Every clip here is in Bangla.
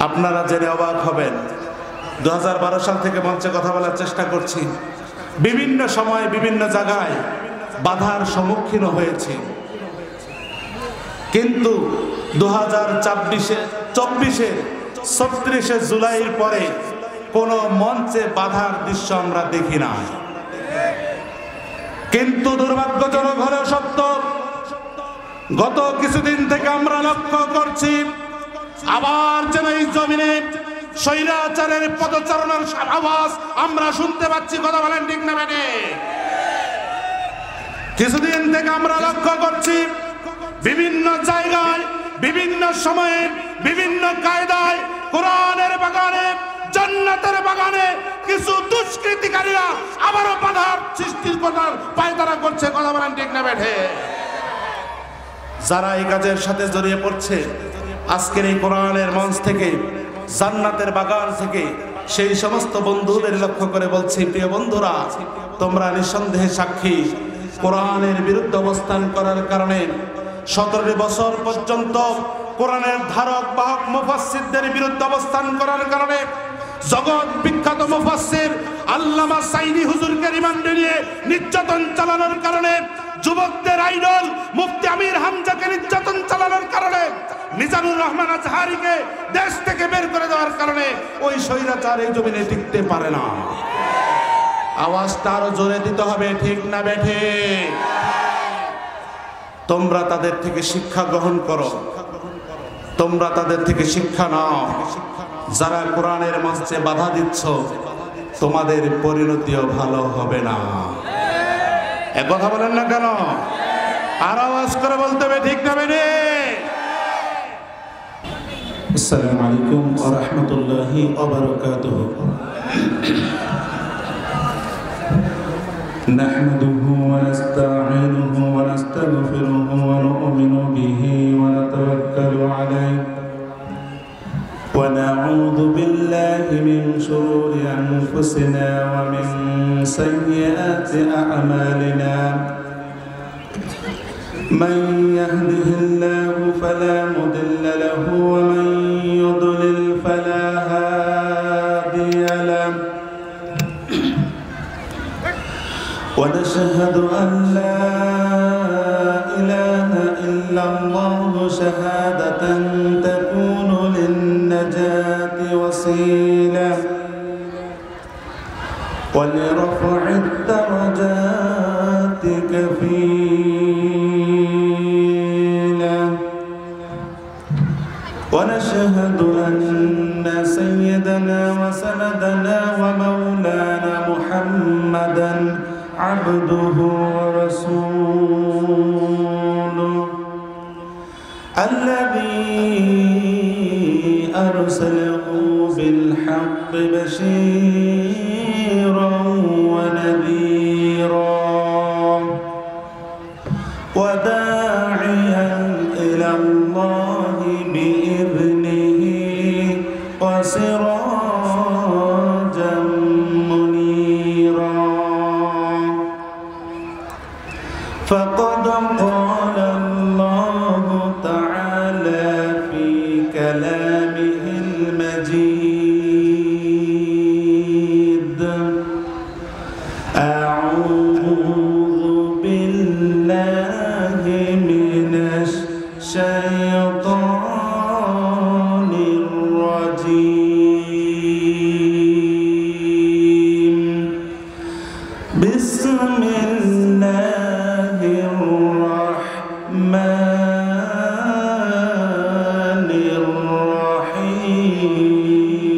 আপনারা জেনে অবাক হবেন, 2012 সাল থেকে মঞ্চে কথা বলার চেষ্টা করছি। বিভিন্ন সময় বিভিন্ন জায়গায় বাধার সম্মুখীন হয়েছি, কিন্তু 2024-এর 36 জুলাইয়ের পরে কোনো মঞ্চে বাধার দৃশ্য আমরা দেখি না। কিন্তু দুর্ভাগ্যজনক হলেও সত্য, গত কিছুদিন থেকে আমরা লক্ষ্য করছি আবার যেন এই জমিনে স্বৈরাচারের পদচারণার আওয়াজ আমরা শুনতে পাচ্ছি। কথা বলেন ঠিক না বেঠে? কিছুদিন থেকে আমরা লক্ষ্য করছি বিভিন্ন জায়গায় বিভিন্ন সময়ে বিভিন্ন কায়দায় কোরআনের বাগানে জান্নাতের বাগানে কিছু দুষ্কৃতিকারীরা আবারও বাধার সৃষ্টির করার পায়তারা করছে। কথা বলেন ঠিক না বেঠে? যারা এই কাজের সাথে জড়িয়ে পড়ছে, আজকের এই কোরআনের মঞ্চ থেকে জান্নাতের বাগান থেকে সেই সমস্ত বন্ধুদের লক্ষ্য করে বলছি, প্রিয় বন্ধুরা, তোমরা নিঃসন্দেহে সাক্ষী। কোরআনের বিরুদ্ধে অবস্থান করার কারণে 17 বছর পর্যন্ত কোরআনের ধারক বাহক মুফাসসিরদের বিরুদ্ধে অবস্থান করার কারণে জগৎ বিখ্যাত মুফাসসির আল্লামা সাইনি হুজুরকে রিমান্ডে নিয়ে নির্যাতন চালানোর কারণে, যুবকদের আইডল মুফতি আমির হামজাকে নির্যাতন চালানোর কারণে, মিজানুর রহমান আজহারিকে দেশ থেকে বের করে দেওয়ার কারণে ওই স্বৈরাচার এই জমিনে টিকতে পারে না। আওয়াজটা আরো জোরে দিতে হবে, ঠিক না বেঠে? তোমরা তাদের থেকে শিক্ষা গ্রহণ করো, তোমরা তাদের থেকে শিক্ষা নাও। যারা কোরআনের মঞ্চে বাধা দিচ্ছ, তোমাদের পরিণতিও ভালো হবে না। এ কথা বলেন না কেন? আর আওয়াজ করে বলতে হবে, ঠিক না বেঠে? আসসালামু আলাইকুম ওয়া রাহমাতুল্লাহি ওয়া বারাকাতুহু। নাহমাদুহু ওয়া নাস্তাঈনুহু ওয়া নাস্তাগফিরুহু ওয়া নু'মিনু বিহি ওয়া নাতাওয়াক্কালু আলাইহি ওয়া নাউযু বিল্লাহি মিন শুরুরি আনফুসিনা ওয়া মিন সাইয়্যাতি আ'মালিনা। من يهده الله فلا مضل له ومن يضلل فلا هادي له ونشهد أن لا إله إلا الله شهادة تكون للنجاة وسيلة ولرفع الدرجات كفيلا ونشهد أن سيدنا وسندنا ومولانا محمدا عبده ورسوله الذي أرسله بالحق بشيرا ونذيرا وداعيا إلى الله بإذنه وسراجا منيرا فقد قال الله تعالى في كلامه المجيد أعوذ بالله من الشيطان الرجيم بسم الله الرحمن الرحيم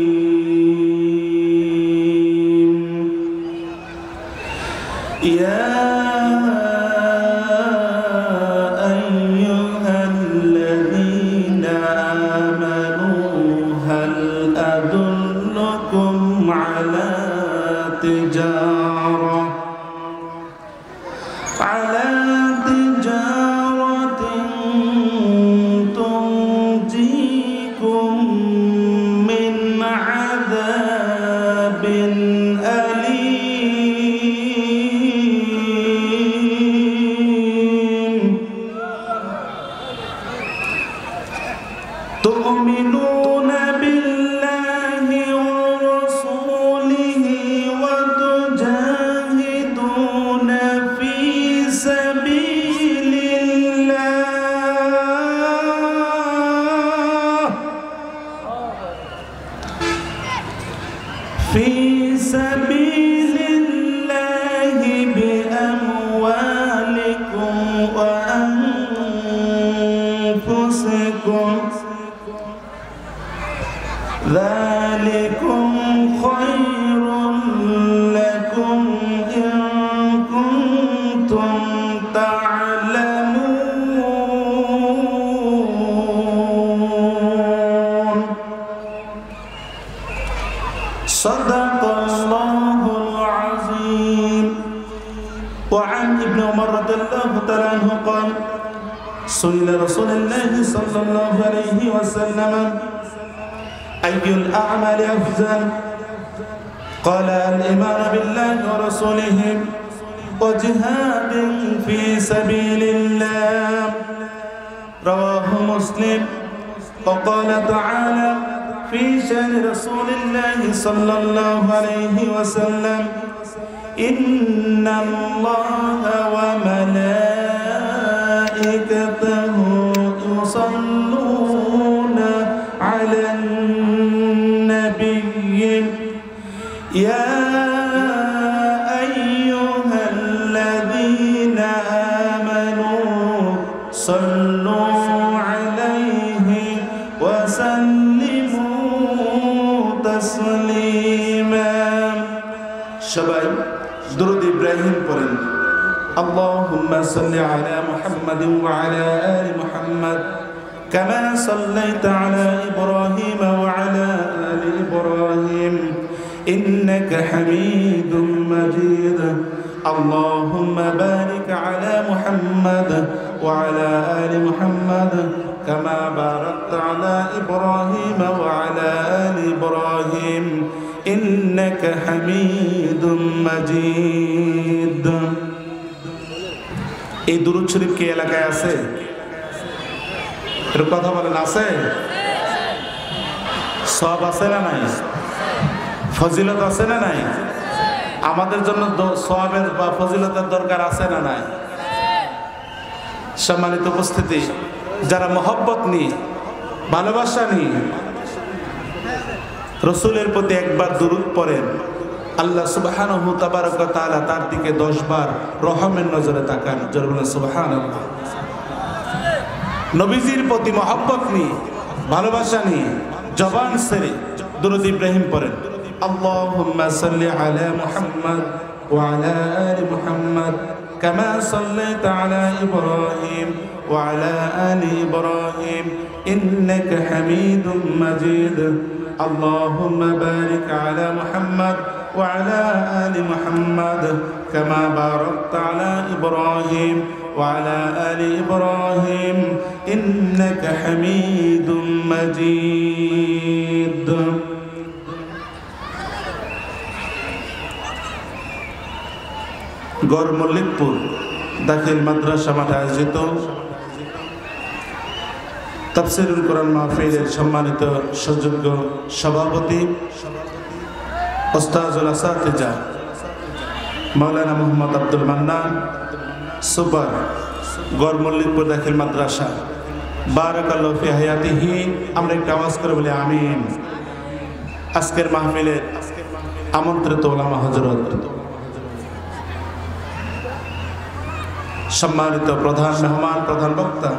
في سبيل الله بأموالكم وأنفسكم ذلكم خير لكم إن كنتم تعلمون صدق الله العظيم. وعن ابن عمر رضي الله تعالى عنه قال سئل رسول الله صلى الله عليه وسلم أي الأعمال أفضل؟ قال الإيمان بالله ورسوله وجهاد في سبيل الله رواه مسلم. وقال تعالى في شأن رسول الله صلى الله عليه وسلم إن الله وملائكته يصلون على النبي يا أيها الذين آمنوا صلوا عليه وسلموا تسليما. সবাই দুরূদ ইব্রাহিম পড়েন। আল্লাহুম্মা সাল্লি আলা মুহাম্মাদিন ওয়া আলা আলি মুহাম্মাদ কামা সাল্লাইতা আলা ইব্রাহিম ওয়া আলা আলি ইব্রাহিম ইন্নাকা হামিদুম মাজিদ। আল্লাহুম্মা বারিক আলা মুহাম্মাদ ওয়া আলা আলি মুহাম্মাদ কামা বারাকতা আলা ইব্রাহিম ওয়া আলা আলি ইব্রাহিম ইন্নাকা হামিদুম মাজিদ। এই দুরূদ শরীফ কি এলাকায় আছে? এর কথা বলেন, আছে? সওয়াব আছে না নাই? ফজিলত আছে না নাই? আমাদের জন্য সওয়াবের বা ফজিলতের দরকার আছে না নাই? সম্মানিত উপস্থিতি, যারা মহব্বত নিয়ে ভালোবাসা নিয়ে রসুলের প্রতি একবার দুরূদ পড়েন, আল্লাহ সুবহানাহু তাবারাক ওয়া তাআলা তার দিকে 10 বার রহমের নজরে তাকান। জোরে বলেন সুবহানাল্লাহ। নবীজির প্রতি মহব্বত নিয়ে ভালোবাসা নিয়ে জবান ছেড়ে দুরূদ ইব্রাহিম পড়েন। আল্লাহুম্মা সাল্লি আলা মুহাম্মাদ ওয়া আলা আলি মুহাম্মাদ কামা সাল্লাইতা আলা ইব্রাহিম ওয়া আলা আলি ইব্রাহিম ইন্নাকা হামিদুম মাজিদ। আল্লাহুম্মা বারিক আলা মুহাম্মাদ ওয়া আলা আলি মুহাম্মাদ কামা বারাকতা আলা ইব্রাহিম ওয়া আলা আলি ইব্রাহিম ইন্নাকা হামিদুম মাজিদ। গড় মল্লিকপুর দাখিল মাদ্রাসা মাঠে আয়োজিত তাফসীরুল কোরআন মাহফিলের সম্মানিত সুযোগ্য সভাপতি ওস্তাজুল আসাতিজা মাওলানা মুহাম্মদ আব্দুল মান্নান সুপার গড় মল্লিকপুর দাখিল মাদ্রাসা, বারাকাল্লাহু ফি হায়াতিহি। আমরা একটু আওয়াজ করে বলি আমিন। আজকের মাহফিলের আমন্ত্রিত ওলামা হযরত, সম্মানিত প্রধান মেহমান, প্রধান বক্তা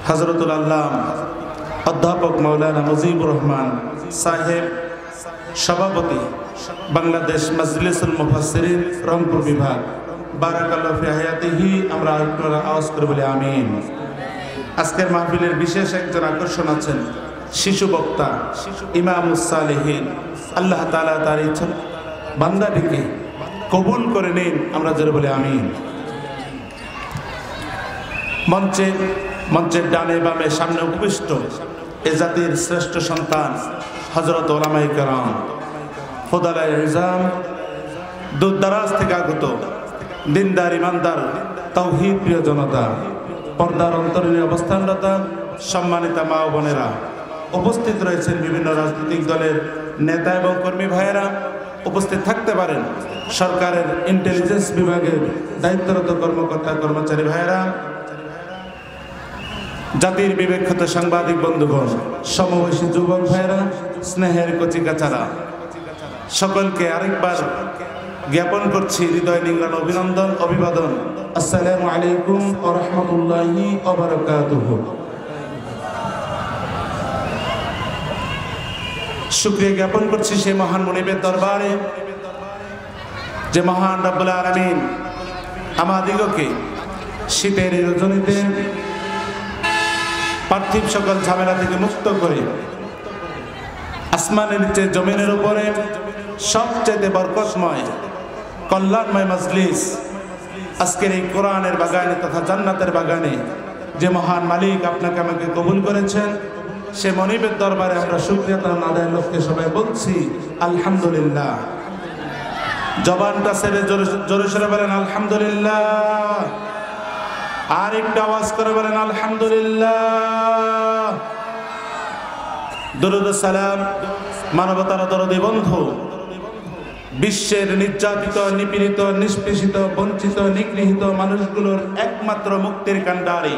হযরতুল আল্লাম অধ্যাপক মাওলানা মুজিবুর রহমান সাহেব, সভাপতি বাংলাদেশ মাজলিসুল মুফাসসিরিন রংপুর বিভাগ, বারাকাল্লাহু ফি হায়াতিহি। আমরা একটু আওয়াজ করে বলি আমিন। আজকের মাহফিলের বিশেষ একজন আকর্ষণ আছেন শিশু বক্তা ইমামুস সালেহীন। আল্লাহ তাআলা তার ইচ্ছা বান্দাটিকে কবুল করে নিন। আমরা জোরে বলি আমিন। মঞ্চের ডানে বামে সামনে উপবিষ্ট এ জাতির শ্রেষ্ঠ সন্তান হযরত ওলামায়ে কেরাম, ফুদালায়ে ইজাম, দূর দারাজ থেকে আগত দিনদার ইমানদার তাওহীদ প্রিয় জনতা, পর্দার অন্তরীণ অবস্থানরত সম্মানিত মা ও বোনেরা, উপস্থিত রয়েছেন বিভিন্ন রাজনৈতিক দলের নেতা এবং কর্মী ভাইয়েরা, উপস্থিত থাকতে পারেন সরকারের ইন্টেলিজেন্স বিভাগের দায়িত্বরত কর্মকর্তা কর্মচারী ভাইয়েরা, জাতির বিবেকখ্যাত সাংবাদিক বন্ধুগণ, সমবয়সী যুবক ভাইয়েরা, স্নেহের কচিকাচারা, সকলকে আরেকবার জ্ঞাপন করছি হৃদয় নিংড়ানো অভিবাদন। আসসালামু আলাইকুম ওয়া রাহমাতুল্লাহি ওয়া বারাকাতুহু। শুকরিয়া জ্ঞাপন করছি সেই মহান মুনিবের দরবারে যে মহান রব্বুল আলামিন আমাদিগকে শীতের রজনীতে পার্থিব সকল ঝামেলা থেকে মুক্ত করে আসমানের নিচে জমিনের উপরে সবচেয়ে বরকতময় কল্যাণময় মজলিস আজকের এই কোরআনের বাগানে তথা জান্নাতের বাগানে যে মহান মালিক আপনাকে আমাকে কবুল করেছেন, সে মনিবের দরবারে আমরা শুকরিয়া আদায়ের লক্ষ্যে সবাই বলছি আলহামদুলিল্লাহ। জবানটা ছেড়ে জোরে সরে বলেন আলহামদুলিল্লাহ, আর একটু আওয়াজ করে বলেন আলহামদুলিল্লাহ। দরুদ সালাম মানবতার দরদি বন্ধু, বিশ্বের নির্যাতিত, নিপীড়িত, নিষ্পেষিত, বঞ্চিত, নিগৃহীত মানুষগুলোর একমাত্র মুক্তির কান্ডারি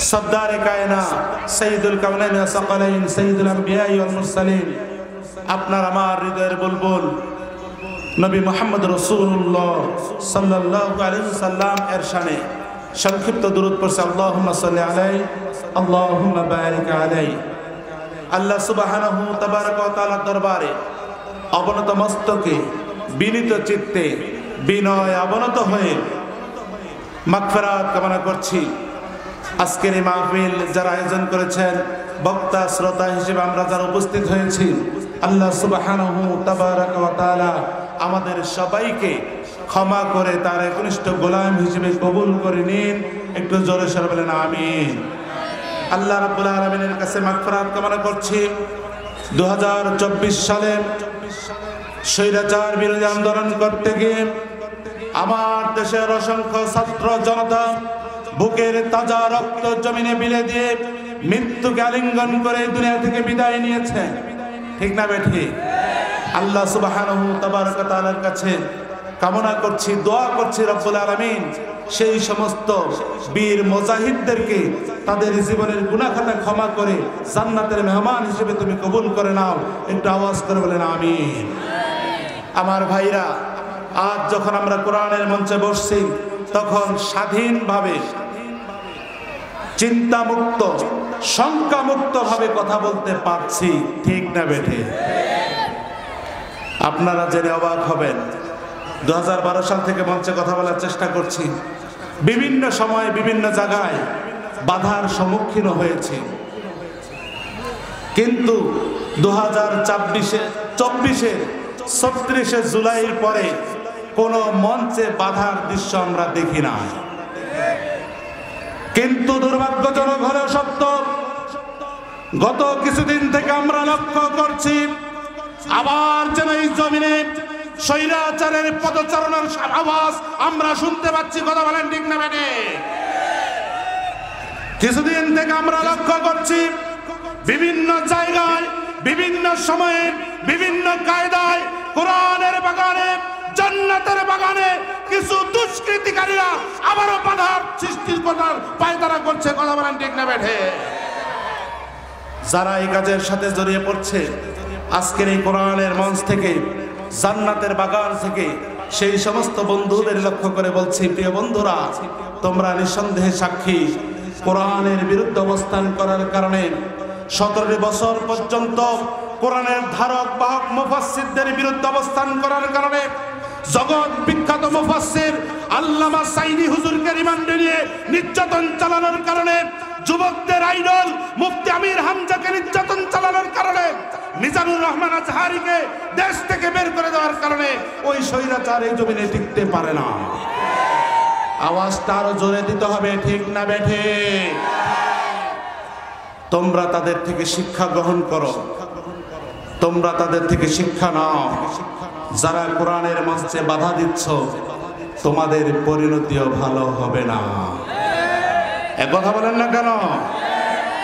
সরদারে কায়নাত সাইয়্যিদুল কাওনাইন ওয়া সাকালাইন সাইয়্যিদুল আম্বিয়া ওয়াল মুরসালিন, আপনার আমার হৃদয়ের বুলবুল নবী মুহাম্মদ রাসূলুল্লাহ সাল্লাল্লাহু আলাইহি ওয়াসাল্লাম এর শানে সংক্ষিপ্ত দুরূদ পড়ছে আল্লাহুম্মা সাল্লি আলাইহি আল্লাহুম্মা বারিক আলাইহি। আল্লাহ সুবহানাহু তাবারাকা ওয়া তাআলার দরবারে অবনত মস্তকে বিনীত চিত্তে বিনয় অবনত হয়ে মাগফিরাত কামনা করছি। আজকের এই মাহফিল যারা আয়োজন করেছেন, বক্তা শ্রোতা হিসেবে আমরা যারা উপস্থিত হয়েছি, আল্লাহ সুবহানাহু তাবারাকা ওয়া তাআলা আমাদের সবাইকে ক্ষমা করে তার একনিষ্ঠ গোলাম হিসেবে কবুল করে নিন। একটু জোরে সরে বলেন আমিন। আল্লাহ রাব্বুল আলামিনের কাছে মাগফিরাত কামনা করছি। 2024 সালে স্বৈরাচার বিরোধী আন্দোলন করতে গিয়ে আমার দেশের অসংখ্য ছাত্র জনতা বুকের তাজা রক্ত জমিনে বিলে দিয়ে মৃত্যুকে আলিঙ্গন করে দুনিয়া থেকে বিদায় নিয়েছে, ঠিক না বেঠি? আল্লাহ সুবহানাহু তাবারাকা তাআলার কাছে কামনা করছি, দোয়া করছি রব্বুল আলামিন সেই সমস্ত বীর মুজাহিদদেরকে তাদের জীবনের গুনাহ খাতা ক্ষমা করে জান্নাতের মেহমান হিসেবে তুমি কবুল করে নাও। একটু আওয়াজ করে বলেন আমিন। আমার ভাইরা, আজ যখন আমরা কোরআনের মঞ্চে বসছি তখন স্বাধীনভাবে চিন্তামুক্ত শঙ্কামুক্ত ভাবে কথা বলতে পারছি, ঠিক না বেঠে? আপনারা জেনে অবাক হবেন, 2012 সাল থেকে মঞ্চে কথা বলার চেষ্টা করছি। বিভিন্ন সময় বিভিন্ন জায়গায় বাধার সম্মুখীন হয়েছি, কিন্তু 2024-এর 36 জুলাইয়ের পরে কোন মঞ্চে বাধার দৃশ্য আমরা দেখি না। কিন্তু দুর্ভাগ্যজনক হলেও সত্য, গত কিছুদিন থেকে আমরা লক্ষ্য করছি আবার যেন এই জমিনে স্বৈরাচারের পদচারণার আওয়াজ আমরা শুনতে পাচ্ছি। কথা বলেন ঠিক না বেটে? কিছুদিন থেকে আমরা লক্ষ্য করছি বিভিন্ন জায়গায় বিভিন্ন সময়ে বিভিন্ন কায়দায় কোরআনের বাগানে জান্নাতের বাগানে কিছু দুষ্কৃতিকারীরা আবারও বাধার সৃষ্টির করার পায়তারা করছে। কথা বলেন ঠিক না বেঠে? যারা এই কাজের সাথে জড়িয়ে পড়ছে, আজকের এই কোরআনের মঞ্চ থেকে জান্নাতের বাগান থেকে সেই সমস্ত বন্ধুদের লক্ষ্য করে বলছি, প্রিয় বন্ধুরা, তোমরা নিঃসন্দেহে সাক্ষী কোরআনের বিরুদ্ধে অবস্থান করার কারণে 17 বছর পর্যন্ত কোরআনের ধারক বাহক মুফাসসিরদের বিরুদ্ধে অবস্থান করার কারণে জগৎ বিখ্যাত মুফাসসির আল্লামা সাইদি হুজুরকে রিমান্ডে নিয়ে নির্যাতন চালানোর কারণে, যুবকদের আইডল মুফতি আমির হামজাকে নির্যাতন চালানোর কারণে, মিজানুর রহমান আজহারিকে দেশ থেকে বের করে দেওয়ার কারণে ওই স্বৈরাচার এই জমিনে টিকতে পারে না। আওয়াজটা আরো জোরে দিতে হবে, ঠিক না বেঠে? তোমরা তাদের থেকে শিক্ষা গ্রহণ করো, তোমরা তাদের থেকে শিক্ষা নাও। যারা কোরআনের মঞ্চে বাধা দিচ্ছ, তোমাদের পরিণতিও ভালো হবে না। এ কথা বলেন না কেন?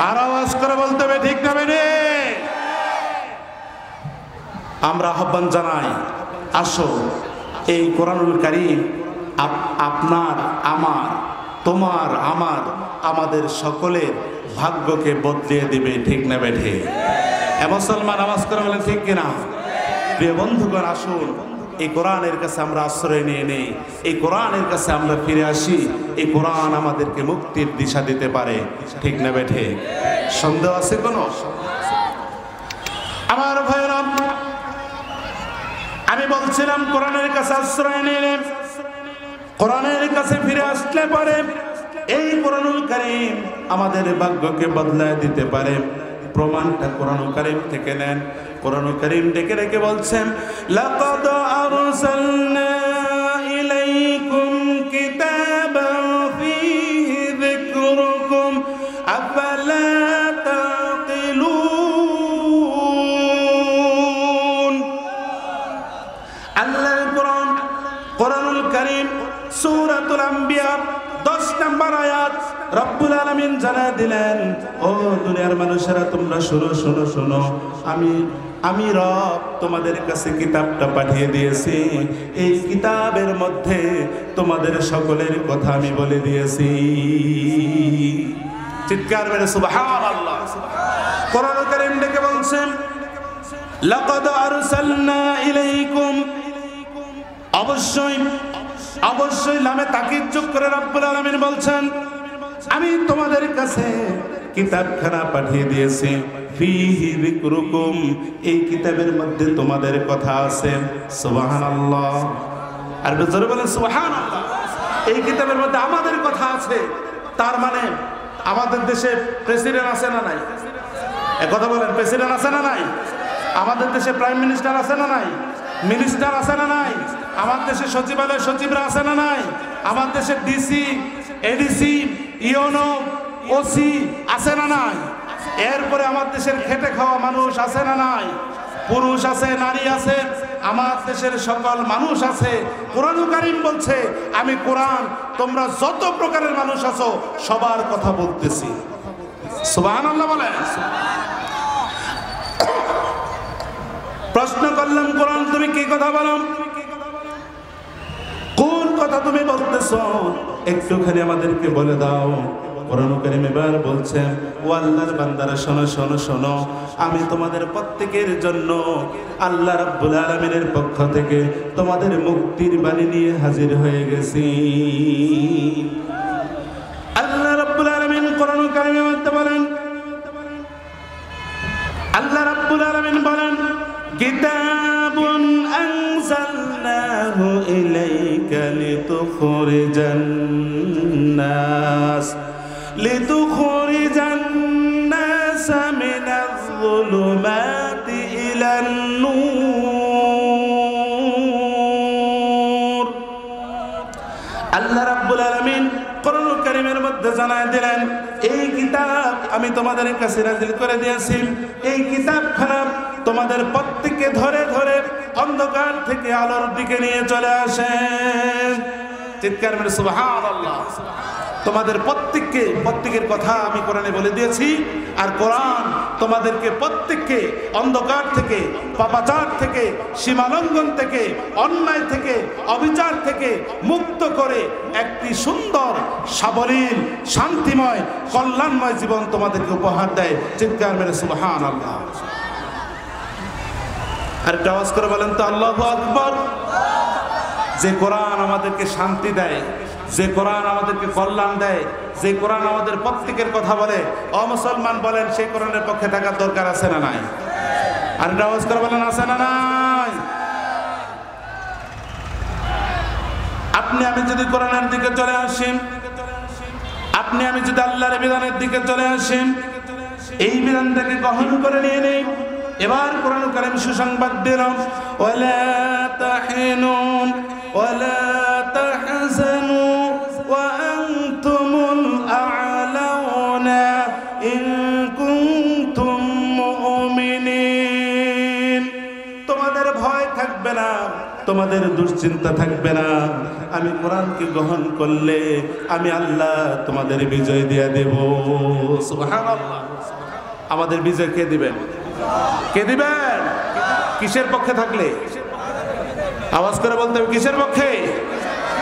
আর আওয়াজ করে বলতে হবে, ঠিক না বেঠে? আমরা আহ্বান জানাই, আসো এই কোরআনুল কারীম আপনার, আমার, তোমার, আমার, আমাদের সকলের ভাগ্যকে বদলিয়ে দিবে, ঠিক না বেঠে? মুসলমান আওয়াজ করে বলেন ঠিক কিনা? প্রিয় বন্ধুগণ, আসুন এই কোরআনের কাছে আমরা আশ্রয় নিয়ে নেই, এই কোরআনের কাছে আমরা ফিরে আসি। এই কোরআন আমাদেরকে মুক্তির দিশা দিতে পারে, ঠিক না বেঠে? সন্দেহ আছে কোনো? আমার ভাইরা, আমি বলছিলাম কোরআনের কাছে আশ্রয় নিলে, কোরআনের কাছে ফিরে আসলে পরে এই কোরআনুল কারীম আমাদের ভাগ্যকে বদলায় দিতে পারে। প্রমাণটা কোরআনুল কারীম থেকে নেন। কোরআনুল কারীম ডেকে রেখে বলছেন, লাকাদ আরসালনা ইলাইকুম কিতাবান ফীহি যিকরুকুম আফালা তাকিলুন। আল্লাহর কোরআন, কোরআনুল কারীম, সূরাতুল আম্বিয়া 10 নম্বর আয়াত রব্বুল আলামিন জানায় দিলেন, ও দুনিয়ার মানুষেরা তোমরা শোনো শোনো শোনো, আমি রব তোমাদের কাছে কিতাবটা পাঠিয়ে দিয়েছি। এই কিতাবের মধ্যে তোমাদের সকলের কথা আমি বলে দিয়েছি। চিৎকার মেরে সুবহানাল্লাহ। কোরআন কারীম ডেকে বলছেন, লাকাদ আরসালনা ইলাইকুম, অবশ্যই অবশ্যই লামে তাকিদ যোগ করে রব্বুল আলামিন বলছেন, আমি তোমাদের কাছে কিতাবখানা পাঠিয়ে দিয়েছি। ফীহি যিকরুকুম, এই কিতাবের মধ্যে তোমাদের কথা আছে। সুবহানাল্লাহ। আর জোরে বলেন সুবহানাল্লাহ। এই কিতাবের মধ্যে আমাদের কথা আছে, তার মানে আমাদের দেশে প্রেসিডেন্ট আছে না নাই? এক কথা বলেন, প্রেসিডেন্ট আছে না নাই? আমাদের দেশে প্রাইম মিনিস্টার আছে না নাই? মিনিস্টার আছে না নাই? আমার দেশে সচিবালয় সচিবরা আছে না নাই? আমার দেশে ডিসি, এডিসি, ইওনো, ওসি আছে না নাই? এরপরে আমার দেশের খেটে খাওয়া মানুষ আছে না নাই? পুরুষ আছে, নারী আছে, আমার দেশের সকল মানুষ আছে। কোরআনুল কারীম বলছে, আমি কোরআন তোমরা যত প্রকারের মানুষ আছো সবার কথা বলতেছি। সুবহানাল্লাহ বলেন। প্রশ্ন করলাম, কোরআন তুমি কি কথা বলো? কোন কথা তুমি বলতেছো? একটুখানি আমাদেরকে বলে দাও। কোরআন কারীম এবার বলছেন, ও আল্লাহর বান্দারা শোনো শোনো শোনো, আমি তোমাদের প্রত্যেকের জন্য আল্লাহ রাব্বুল আলামিনের পক্ষ থেকে তোমাদের মুক্তির বাণী নিয়ে হাজির হয়ে গেছি। আল্লাহ রাব্বুল আলামিন কোরআন কারীমের মধ্যে বলেন, আল্লাহ রাব্বুল আলামিন বলেন, কিতাবুন আনজালনাহু ইলাইকা লিতুখরিজান নাস মিনাজ যুলুমাতি ইলান নূর। আল্লাহ রাব্বুল আলামিন কোরআন কারীমের মধ্যে জানায় দিলেন, এই কিতাব আমি তোমাদের কাছে নাযিল করে দিয়েছি। এই কিতাবখানা তোমাদের প্রত্যেককে ধরে ধরে অন্ধকার থেকে আলোর দিকে নিয়ে চলে আসেন। চিৎকার মেরে সুবহানাল্লাহ। তোমাদের প্রত্যেকের কথা আমি কোরআনে বলে দিয়েছি। আর কোরআন তোমাদেরকে প্রত্যেককে অন্ধকার থেকে, পাপাচার থেকে, সীমালঙ্ঘন থেকে, অন্যায় থেকে, অবিচার থেকে মুক্ত করে একটি সুন্দর, সাবলীল, শান্তিময়, কল্যাণময় জীবন তোমাদেরকে উপহার দেয়। চিৎকার মেরে সুবহানাল্লাহ। আর একটা আওয়াজ করে বলেন তো আল্লাহু আকবার। যে কোরআন আমাদেরকে শান্তি দেয়, যে কোরআন আমাদেরকে কল্যাণ দেয়, যে কোরআন আমাদের প্রত্যেকের কথা বলে, অমুসলমান বলেন সেই কোরআনের পক্ষে থাকার দরকার আছে না নাই? আর একটা আওয়াজ করে বলেন, আছে না নাই? আপনি আমি যদি কোরআনের দিকে চলে আসি, আপনি আমি যদি আল্লাহর বিধানের দিকে চলে আসি, এই বিধানটাকে গ্রহণ করে নিয়ে নেই। এবার কোরআন কারীম সুসংবাদ দিলাম, ওয়ালা তাহিনু ওয়ালা তাহজানু ওয়া আনতুমুল আ'লাউনা ইন কুনতুম মুমিনিন। তোমাদের ভয় থাকবে না, তোমাদের দুশ্চিন্তা থাকবে না। আমি কোরআনকে গ্রহণ করলে আমি আল্লাহ তোমাদের বিজয় দিয়ে দেব। সুবহানাল্লাহ। আমাদের বিজয় কে দিবেন? কে দিবেন? কিসের পক্ষে থাকলে? আওয়াজ করে বলতে হবে, কিসের পক্ষে?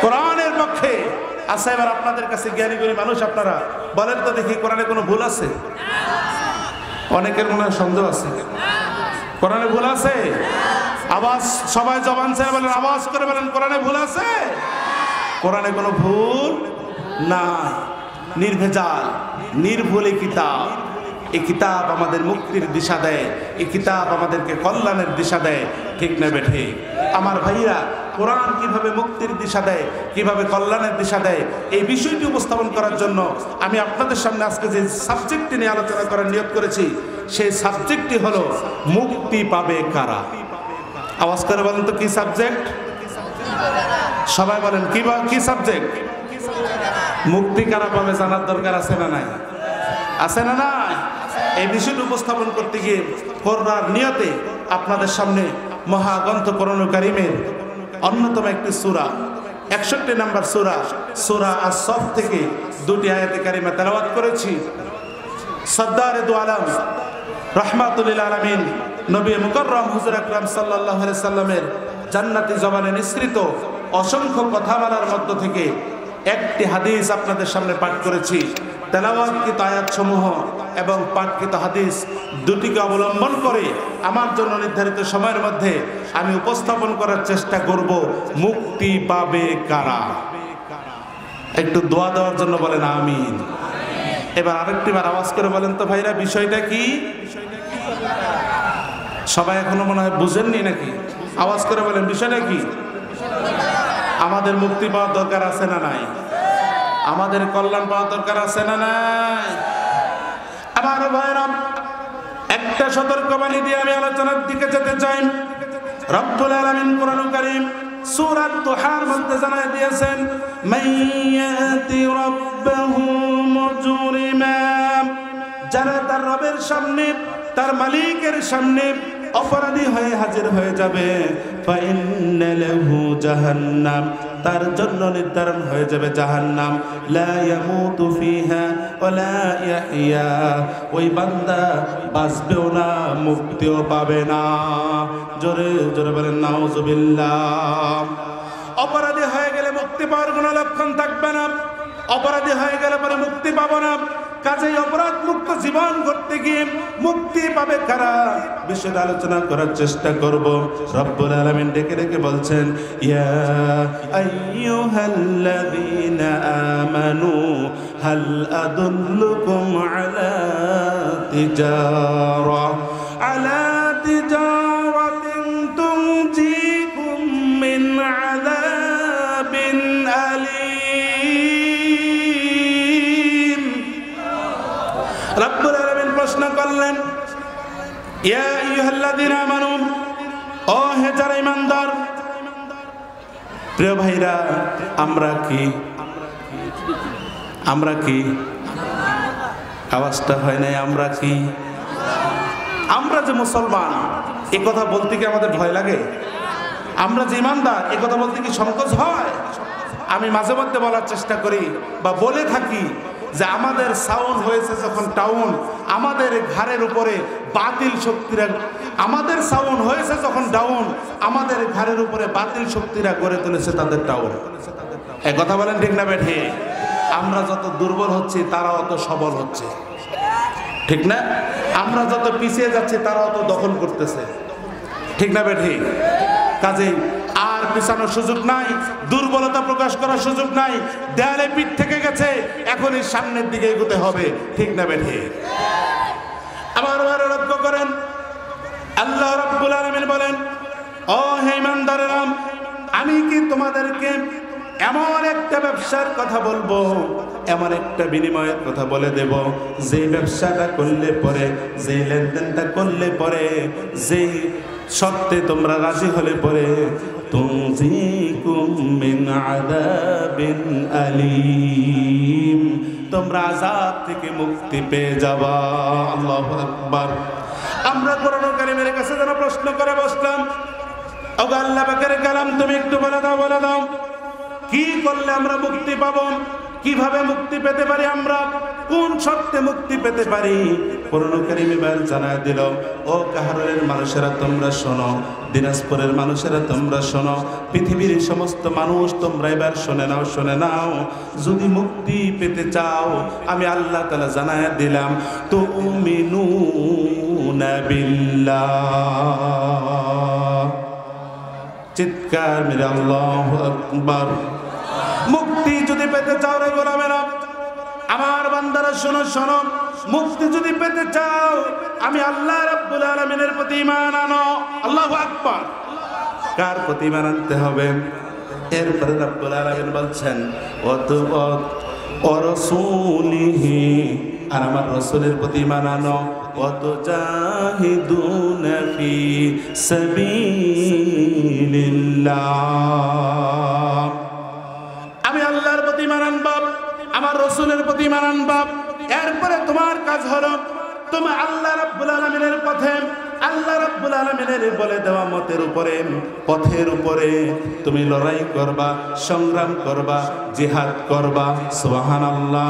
কোরআনের পক্ষে। আচ্ছা, এবার আপনাদের কাছে জ্ঞানী গুণী মানুষ, আপনারা বলেন তো দেখি, কোরআনে কোনো ভুল আছে? অনেকের মনে হয় সন্দেহ আছে। কোরআনে ভুল আছে? আওয়াজ সবাই জবান ছেড়ে বলেন, আওয়াজ করে বলেন, কোরআনে ভুল আছে? কোরআনে কোনো ভুল নাই, নির্ভেজাল নির্ভুল কিতাব। এই কিতাব আমাদের মুক্তির দিশা দেয়, এই কিতাব আমাদেরকে কল্যাণের দিশা দেয়, ঠিক না বেঠে? আমার ভাইরা, কোরআন কিভাবে মুক্তির দিশা দেয়, কিভাবে কল্যাণের দিশা দেয়, এই বিষয়টি উপস্থাপন করার জন্য আমি আপনাদের সামনে আজকে যে সাবজেক্টটি নিয়ে আলোচনা করার নিয়ত করেছি, সেই সাবজেক্টটি হলো মুক্তি পাবে কারা। আওয়াজ করে বলেন তো কি সাবজেক্ট? সবাই বলেন কি সাবজেক্ট? মুক্তি কারা পাবে জানার দরকার আছে না নাই? আছে না নাই? এই বিষয়টি উপস্থাপন করতে গিয়ে কোরআন নিয়তে আপনাদের সামনে মহাগ্রন্থ কোরআনুল কারীমের অন্যতম একটি সূরা, 61 নম্বর সূরা আস-সফ থেকে দুটি আয়াতে কারিমা তেলাওয়াত করেছি। সরদারে দু আলম রাহমাতুল লিল আলামিন নবী মুকাররম হুজুর আকরাম সাল্লাল্লাহু আলাইহি সাল্লামের জান্নাতি জবানে নিঃসৃত অসংখ্য কথামালার মধ্য থেকে একটি হাদিস আপনাদের সামনে পাঠ করেছি। তেলাওয়াতকৃত আয়াতসমূহ এবং পাঠকৃত হাদিস দুটিকে অবলম্বন করে আমার জন্য নির্ধারিত সময়ের মধ্যে আমি উপস্থাপন করার চেষ্টা করব মুক্তি পাবে কারা। একটু দোয়া দেওয়ার জন্য বলেন আমিন। এবার আরেকটিবার আওয়াজ করে বলেন তো ভাইরা, বিষয়টা কি? সবাই এখনো মনে হয় বুঝেননি নাকি? আওয়াজ করে বলেন, বিষয়টা কি? আমাদের মুক্তি পাওয়ার দরকার আছে না নাই? আমাদের কল্যাণ পাওয়ার দরকার আছে না নাই? আমার ভাইরা, একটা সতর্কবাণী দিয়ে আমি আলোচনার দিকে যেতে চাই। রব্বুল আলামিন কোরআনুল কারীম সূরা দুহার মধ্যে জানায় দিয়েছেন, মাইয়াতি রাব্বাহু মুজরিমা, যারা তার রবের সামনে, তার মালিকের সামনে অপরাধী হয়ে হাজির হয়ে যাবে, ফাইন্না লাহু জাহান্নাম, তার জন্য নির্ধারণ হয়ে যাবে জাহান্নাম, লা ইয়ামুতু ফিহা ওয়ালা ইয়াহইয়া, ওই বান্দা বাঁচবেও না, মুক্তিও পাবে না। জোরে জোরে বলেন নাউজুবিল্লাহ। অপরাধী হয়ে গেলে মুক্তি পাওয়ার কোনো লক্ষণ থাকবে না, অপরাধী হয়ে গেলে পরে মুক্তি পাবো না। কাজেই অপরাধ মুক্ত জীবন করতে গিয়ে মুক্তি পাবে কারা, বিষয়টা আলোচনা করার চেষ্টা করব। রব্বুল আলামিন ডেকে ডেকে বলছেন, ইয়া আইয়ুহাল্লাযীনা আমানু হাল আদুল্লুকুম আলা তিজারাতিন তুনজিকুম মিন আযাবিন আলীম। রব্বুল আলামিন প্রশ্ন করলেন, ইয়া আইয়ুহাল্লাযীনা আমানু, ও হে যারা ঈমানদার। প্রিয় ভাইরা, আমরা কি আওয়াজটা হয় নাই? আমরা কি? আমরা যে মুসলমান, এ কথা বলতে কি আমাদের ভয় লাগে? আমরা যে ঈমানদার, এ কথা বলতে কি সংকোচ হয়? আমি মাঝে মধ্যে বলার চেষ্টা করি বা বলে থাকি যে আমাদের সাউন্ড হয়েছে যখন টাউন, আমাদের ঘাড়ের উপরে বাতিল শক্তিরা, আমাদের সাউন্ড হয়েছে যখন ডাউন, আমাদের ঘাড়ের উপরে বাতিল শক্তিরা গড়ে তুলেছে তাদের টাউন। এ কথা বলেন ঠিক না বেঠে? আমরা যত দুর্বল হচ্ছি তারা অত সবল হচ্ছে, ঠিক না? আমরা যত পিছিয়ে যাচ্ছি তারা অত দখল করতেছে, ঠিক না বেঠে? কাজেই আর পিছানোর সুযোগ নাই, দুর্বলতা প্রকাশ করার সুযোগ নাই। দেয়ালে পিঠ থেকে গেছে, এখনই সামনের দিকে এগোতে হবে, ঠিক না বেঠে? আমার ভাইরা লক্ষ্য করেন, আল্লাহ রাব্বুল আলামিন বলেন, ও হে ঈমানদারেরা, আমি কি তোমাদেরকে এমন একটা ব্যবসার কথা বলবো, এমন একটা বিনিময়ের কথা বলে দেব, যে ব্যবসাটা করলে পরে, যে লেনদেনটা করলে পরে, যে সত্যি তোমরা রাজি হলে পরে, তুনজিকুম মিন আযাবিন আলীম, তোমরা আযাব থেকে মুক্তি পেয়ে যাবা। আল্লাহু আকবার। আমরা কোরআনুল কারীমের কাছে যেন প্রশ্ন করে বসলাম, ও আল্লাহ পাকের কালাম, তুমি একটু বলে দাও কি করলে আমরা মুক্তি পাবো, কিভাবে মুক্তি পেতে পারি, আমরা কোন শর্তে মুক্তি পেতে পারি? কোরআনুল কারীম এবার জানায় দিল, ও কাহারের মানুষেরা তোমরা শোনো, দিনাজপুরের মানুষেরা তোমরা শোনো, পৃথিবীর সমস্ত মানুষ তোমরা এবার শুনে নাও। যদি মুক্তি পেতে চাও, আমি আল্লাহ তাআলা জানায় দিলাম, তুমিনুনা বিল্লাহ চিৎকার মেরে আল্লাহু আকবার। মুক্তি যদি পেতে চাও রে গোলামেরা, আমার বান্দারা শোনো শোনো, মুক্তি যদি পেতে চাও আমি আল্লাহ রাব্বুল আলামিনের প্রতি ঈমান আনো। আল্লাহু আকবার। কার প্রতি ঈমান আনতে হবে? এরপরে রাব্বুল আলামিন বলছেন ওয়া রাসূলিহি, আর আমার রাসূলের প্রতি ঈমান আনো। ওয়া তুজাহিদুনা ফি সাবিলিল্লাহ, আমি আল্লাহর প্রতি ঈমান আনবা, আমার রাসূলের প্রতি ঈমান আনবা। এরপরে তোমার কাজ হলো তুমি আল্লাহ রাব্বুল আলামিনের পথে, আল্লাহ রাব্বুল আলামিনের বলে দেওয়া মতের উপরে, পথের উপরে তুমি লড়াই করবা, সংগ্রাম করবা, জিহাদ করবা। সুবহানাল্লাহ।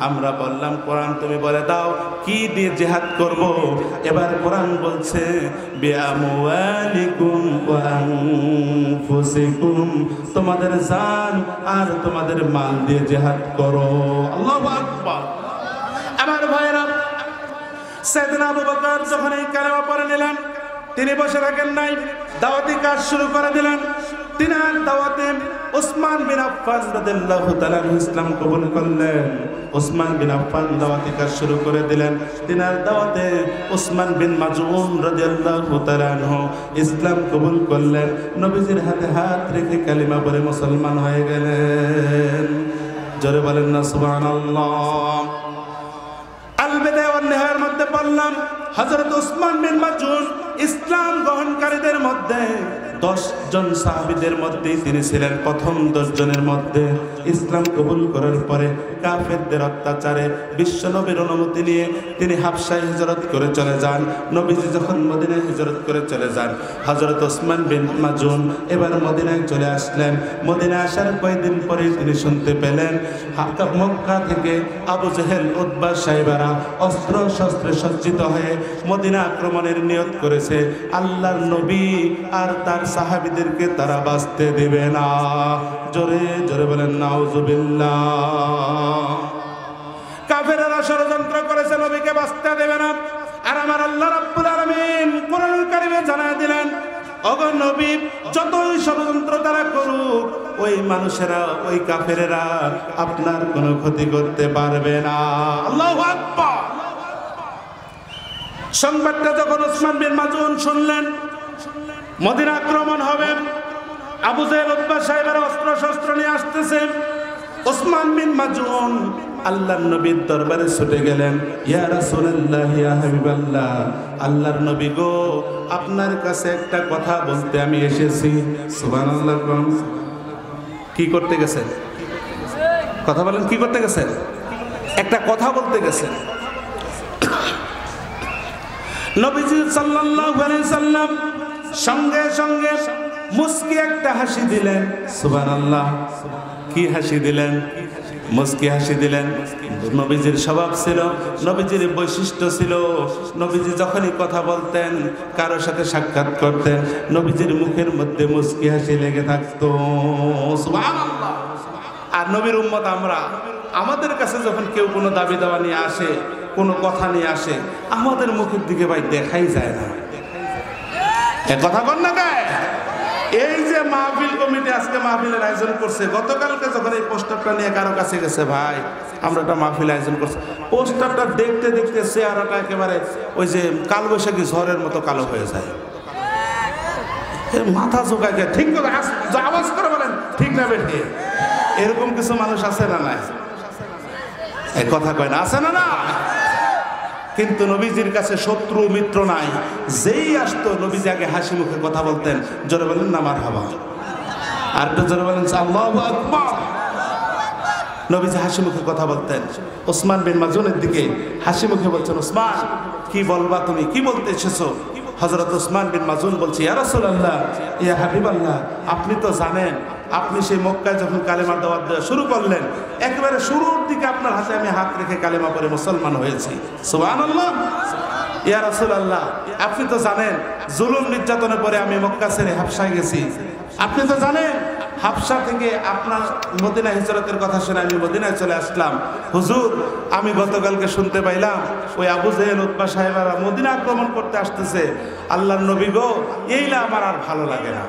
আমরা বললাম কোরআন তুমি বলে দাও কি দিয়ে জিহাদ করব। এবার কোরআন বলছে বিআমওয়ালিকুম ওয়া আনফুসিকুম, তোমাদের জান আর তোমাদের মাল দিয়ে জিহাদ করো। আল্লাহু আকবার। আমার ভাইরা, সাইয়েদনা আবু বকর যখন এই কালেমা পড়ে নিলেন, তিনি বসে থাকেন নাই, দাওয়াতি কাজ শুরু করে দিলেন। তিনার দাওয়াতে ওসমান বিন আফফান রাদিয়াল্লাহু তাআলা ইসলাম কবুল করলেন। ওসমান বিন আফফান দাওয়াতি কাজ শুরু করে দিলেন। তিনার দাওয়াতে ওসমান বিন মাজউন রাদিয়াল্লাহু তাআলা ইসলাম কবুল করলেন। নবীজির হাতে হাত রেখে কালিমা পড়ে মুসলমান হয়ে গেলেন। জোরে বলেন না সুবহানাল্লাহ। আল-বিদায়া ওয়ান নিহায়ার মধ্যে বললাম হযরত ওসমান বিন মাজউন ইসলাম গ্রহণকারীদের মধ্যে 10 জন সাহাবীদের মধ্যে তিনি ছিলেন প্রথম 10 জনের মধ্যে। ইসলাম কবুল করার পরে কাফেরদের অত্যাচারে বিশ্ব নবীর অনুমতি নিয়ে তিনি হাবশায় হিজরত করে চলে যান। নবীজি যখন মদিনায় হিজরত করে চলে যান, হযরত ওসমান বিন মাজউন এবার মদিনায় চলে আসলেন। মদিনায় আসার কয়েকদিন পরে তিনি শুনতে পেলেন মক্কা থেকে আবু জেহেল, উতবা, সাইবারা অস্ত্র শস্ত্রে সজ্জিত হয়ে মদিনা আক্রমণের নিয়ত করেছে। আল্লাহর নবী আর তার সাহাবীদেরকে তারা বাঁচতে দিবে না। জোরে জোরে বলেন নাউজুবিল্লাহ। কাফেররা ষড়যন্ত্র করেছে, নবীকে বাঁচতে দেবে না। আর আমার আল্লাহ রাব্বুল আলামিন কোরআনুল কারীমে জানায় দিলেন, ওগো নবী, যতই ষড়যন্ত্র তারা করুক, ওই মানুষেরা, ওই কাফেরেরা আপনার কোনো ক্ষতি করতে পারবে না। আল্লাহু আকবার। সংবাদটা যখন ওসমান বিন মাজউন শুনলেন মদিনা আক্রমণ হবে, আবু জেহেল, উতবা, সাইবারা অস্ত্র শস্ত্র নিয়ে আসতেছে, ওসমান বিন মাজউন আল্লাহর নবীর দরবারে ছুটে গেলেন। ইয়া রাসূলুল্লাহ, ইয়া হাবিবাল্লাহ, আল্লাহর নবী গো, আপনার কাছে একটা কথা বলতে আমি এসেছি। সুবহানাল্লাহ। কি করতে গেছেন? কথা বলেন, কি করতে গেছেন? একটা কথা বলতে গেছেন। নবীজি সাল্লাল্লাহু আলাইহি সাল্লাম সঙ্গে সঙ্গে মুস্কি একটা হাসি দিলেন। সুবহানাল্লাহ। কি হাসি দিলেন? মুস্কি হাসি দিলেন। নবীজির স্বভাব ছিল, নবীজির বৈশিষ্ট্য ছিল, নবীজি যখনই কথা বলতেন, কারোর সাথে সাক্ষাৎ করতেন, নবীজির মুখের মধ্যে মুস্কি হাসি লেগে থাকতো। সুবহানাল্লাহ। আর নবীর উম্মত আমরা, আমাদের কাছে যখন কেউ কোনো দাবি দাওয়া নিয়ে আসে, কোনো কথা নিয়ে আসে, আমাদের মুখের দিকে ভাই দেখাই যায় না। এ কথা কর না কে? এই যে মাহফিল কমিটি আজকে মাহফিলের আয়োজন করছে, গতকালকে যখন এই পোস্টারটা নিয়ে কারো কাছে গেছে, ভাই আমরা একটা মাহফিল আয়োজন করছি, পোস্টারটা দেখতে দেখতে চেহারাটা একেবারে ওই যে কালবৈশাখী ঝড়ের মতো কালো হয়ে যায়। মাথা ঝুঁকায়, ঠিক করে আওয়াজ করে বলেন ঠিক না বেঠে? এরকম কিছু মানুষ আছে না? নাই? এই কথা কয় না, আছে না? না। কিন্তু নবীজির কাছে শত্রু মিত্র নাই। যেই আসতো নবীজি আগে হাসি মুখে কথা বলতেন। জোরে বলেন না মারহাবা। আর একটু জোরে বলেন আল্লাহু আকবার। নবীজি হাসি মুখে কথা বলতেন। ওসমান বিন মাজউনের দিকে হাসি মুখে বলছেন, ওসমান কি বলবা তুমি, কি বলতে এসেছো? হযরত ওসমান বিন মাজউন বলছে, ইয়া রাসূলুল্লাহ, ইয়া হাবিবাল্লাহ, আপনি তো জানেন, আপনি সেই মক্কায় যখন কালেমার দাওয়াত দেওয়া শুরু করলেন, একেবারে শুরুর দিকে আপনার হাতে আমি হাত রেখে কালেমা পড়ে মুসলমান হয়েছি। সুবহানাল্লাহ। ইয়া রাসূলুল্লাহ, আপনি তো জানেন জুলুম নির্যাতনের পরে আমি মক্কা ছেড়ে হাবশায় গেছি। আপনি তো জানেন হাবশা থেকে আপনার মদিনা হিজরতের কথা শুনে আমি মদিনায় চলে আসলাম। হুজুর, আমি গতকালকে শুনতে পাইলাম ওই আবু জেহেল, উতবা, সাইবারা মদিনা আক্রমণ করতে আসতেছে। আল্লাহর নবী গো, এইলা আমার আর ভালো লাগে না।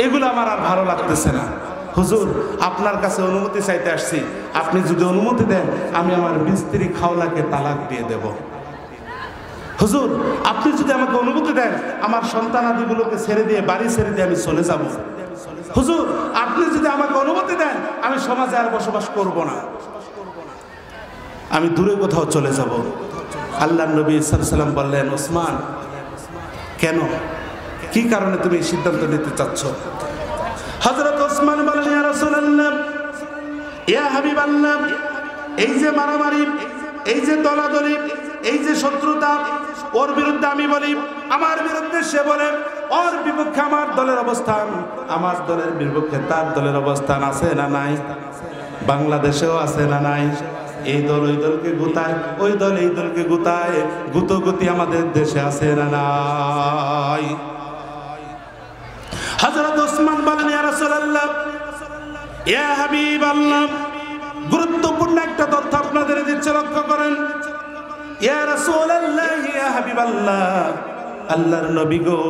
এগুলো আমার আর ভালো লাগতেছে না। হুজুর, আপনার কাছে অনুমতি চাইতে আসছি, আপনি যদি অনুমতি দেন আমি আমার স্ত্রী খাওলাকে তালাক দিয়ে দেব। হুজুর, আপনি যদি আমাকে অনুমতি দেন আমার সন্তানাদিগুলোকে ছেড়ে দিয়ে, বাড়ি ছেড়ে দিয়ে আমি চলে যাব। হুজুর, আপনি যদি আমাকে অনুমতি দেন আমি সমাজে আর বসবাস করব না, আমি দূরে কোথাও চলে যাব। আল্লাহর নবী সাল্লাল্লাহু আলাইহি ওয়াসাল্লাম বললেন, ওসমান, কেন, কি কারণে তুমি এই সিদ্ধান্ত নিতে চাচ্ছ? হযরত ওসমান বলেন, ইয়া রাসূলুল্লাহ, ইয়া হাবিবাল্লাহ, এই যে মারামারি, এই যে দলাদলি, এই যে শত্রুতা, ওর বিরুদ্ধে আমি বলি, আমার বিরুদ্ধে সে বলে, ওর বিপক্ষে আমার দলের অবস্থান, আমার দলের বিপক্ষে তার দলের অবস্থান আছে না নাই? বাংলাদেশেও আছে না নাই? এই দল ওই দলকে গুতায়, ওই দল এই দলকে গুতায়, গুতোগুতি আমাদের দেশে আছে না নাই? হযরত ওসমান বলেন, ইয়া রাসূলুল্লাহ, ইয়া হাবিবাল্লাহ, গুরুত্বপূর্ণ একটা তথ্য আপনাদের দিচ্ছে, লক্ষ্য করেন। ইয়া রাসূলুল্লাহ, ইয়া হাবিবাল্লাহ, আল্লাহর নবী গো,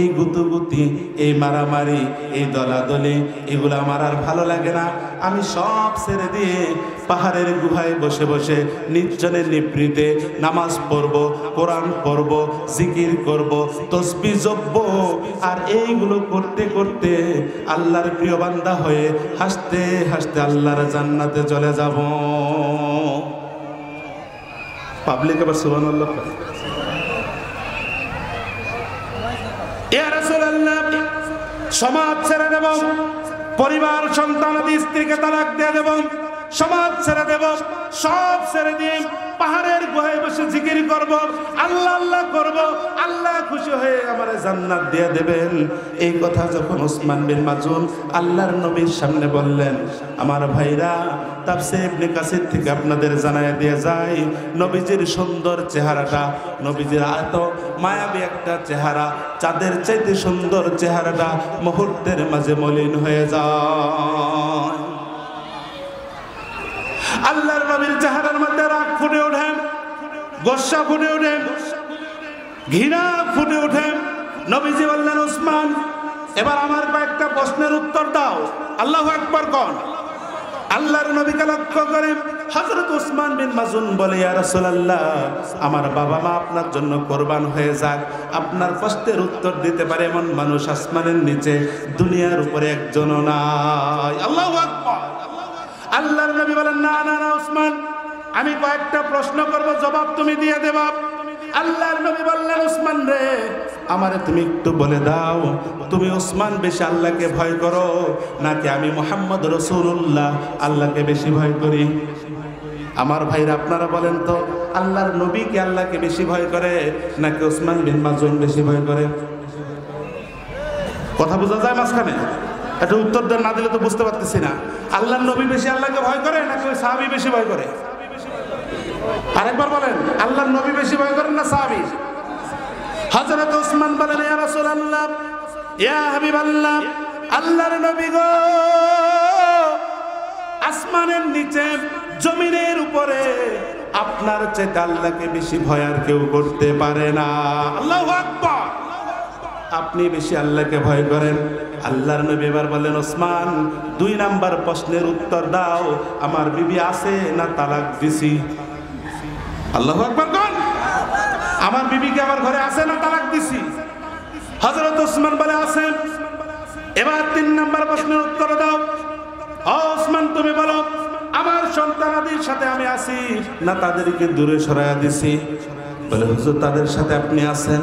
এই গুতুগুতি, এই মারামারি, এই দলাদলি, এগুলো আমার আর ভালো লাগে না। আমি সব ছেড়ে দিয়ে পাহাড়ের গুহায় বসে বসে নির্জনে নিভৃতে নামাজ পড়ব, কোরআন পড়ব, জিকির করব, তসবিহ জপব, আর এইগুলো করতে করতে আল্লাহর প্রিয় বান্দা হয়ে হাসতে হাসতে আল্লাহর জান্নাতে চলে যাব। পাবলিক আবার সুবহানাল্লাহ। ইয়া রাসূলুল্লাহ, সমাজ ছেড়ে দেব, পরিবার, সন্তান, স্ত্রীকে তালাক দিয়ে দেব, সমাজ ছেড়ে দেব, সব ছেড়ে দিয়ে পাহাড়ের গুহায় বসে জিকির করব, আল্লাহ আল্লাহ করব, আল্লাহ খুশি হয়ে আমারে জান্নাত দিয়ে দেবেন। এই কথা যখন ওসমান বিন মাজুন আল্লাহর নবীর সামনে বললেন, আমার ভাইরা, তাফসীর ইবনে কাসির থেকে আপনাদের জানায় দিয়ে যায়, নবীজির সুন্দর চেহারাটা, নবীজির এত মায়াবী একটা চেহারা, চাঁদের চাইতে সুন্দর চেহারাটা মুহূর্তের মাঝে মলিন হয়ে যায়। আল্লাহর নবীর চেহারার মধ্যে রাগ ফুটে ওঠে, গোসা ফুটে ওঠে, ঘৃণা ফুটে ওঠে। নবীজি বললেন, ওসমান, এবার আমার কয়েকটা প্রশ্নের উত্তর দাও। আল্লাহু আকবার কোন? আল্লাহর নবীকে লক্ষ্য করে হযরত ওসমান বিন মাজুন বলে, ইয়া রাসূলুল্লাহ, আমার বাবা মা আপনার জন্য কোরবান হয়ে যাক, আপনার প্রশ্নের উত্তর দিতে পারে এমন মানুষ আসমানের নিচে দুনিয়ার উপরে একজনও নাই। আল্লাহু আকবার। আল্লাহর নবী বলেন, না না না ওসমান, আমি কয়েকটা প্রশ্ন করব, জবাব তুমি দিয়ে দেবা। আল্লাহর নবী বললেন, ওসমান রে, আমারে তুমি একটু বলে দাও, তুমি ওসমান বেশি আল্লাহকে ভয় করো নাকি আমি মুহাম্মদ রাসূলুল্লাহ আল্লাহকে বেশি ভয় করি? আমার ভাইরা, আপনারা বলেন তো, আল্লাহর নবী কি আল্লাহকে বেশি ভয় করে নাকি ওসমান বিন মাজুন বেশি ভয় করে? কথা বোঝা যায় মাঝখানে? একটা উত্তর না দিলে তো বুঝতে পারতেছি না। আল্লাহর নবী বেশি আল্লাহকে ভয় করে নাকি ওই সাহাবী বেশি ভয় করে? আরেকবার বলেন, আল্লাহর নবী বেশি ভয় করেন না সাহাবী? হযরত ওসমান বলেন, ইয়া রাসূলুল্লাহ, ইয়া হাবিবাল্লাহ, আল্লাহর নবী গো, আসমানের নিচে জমিনের উপরে আপনার চেয়ে আল্লাহকে বেশি ভয় আর কেউ করতে পারে না। আল্লাহু আকবার। আপনি বেশি আল্লাহকে ভয় করেন। আল্লাহর নবী এবার বললেন, ওসমান, 2 নাম্বার প্রশ্নের উত্তর দাও, আমার বিবি আছে না তালাক দিছি? আল্লাহু আকবার কোন? আমার বিবিকে আমার ঘরে আছে না তালাক দিছি? হযরত ওসমান বলে, আছে। এবার 3 নাম্বার প্রশ্নের উত্তর দাও। ও ওসমান, তুমি বলো, আমার সন্তানাদির সাথে আমি আছি না তাদেরকে দূরে সরাইয়া দিছি? বলে, হুজুর, তাদের সাথে আপনি আছেন।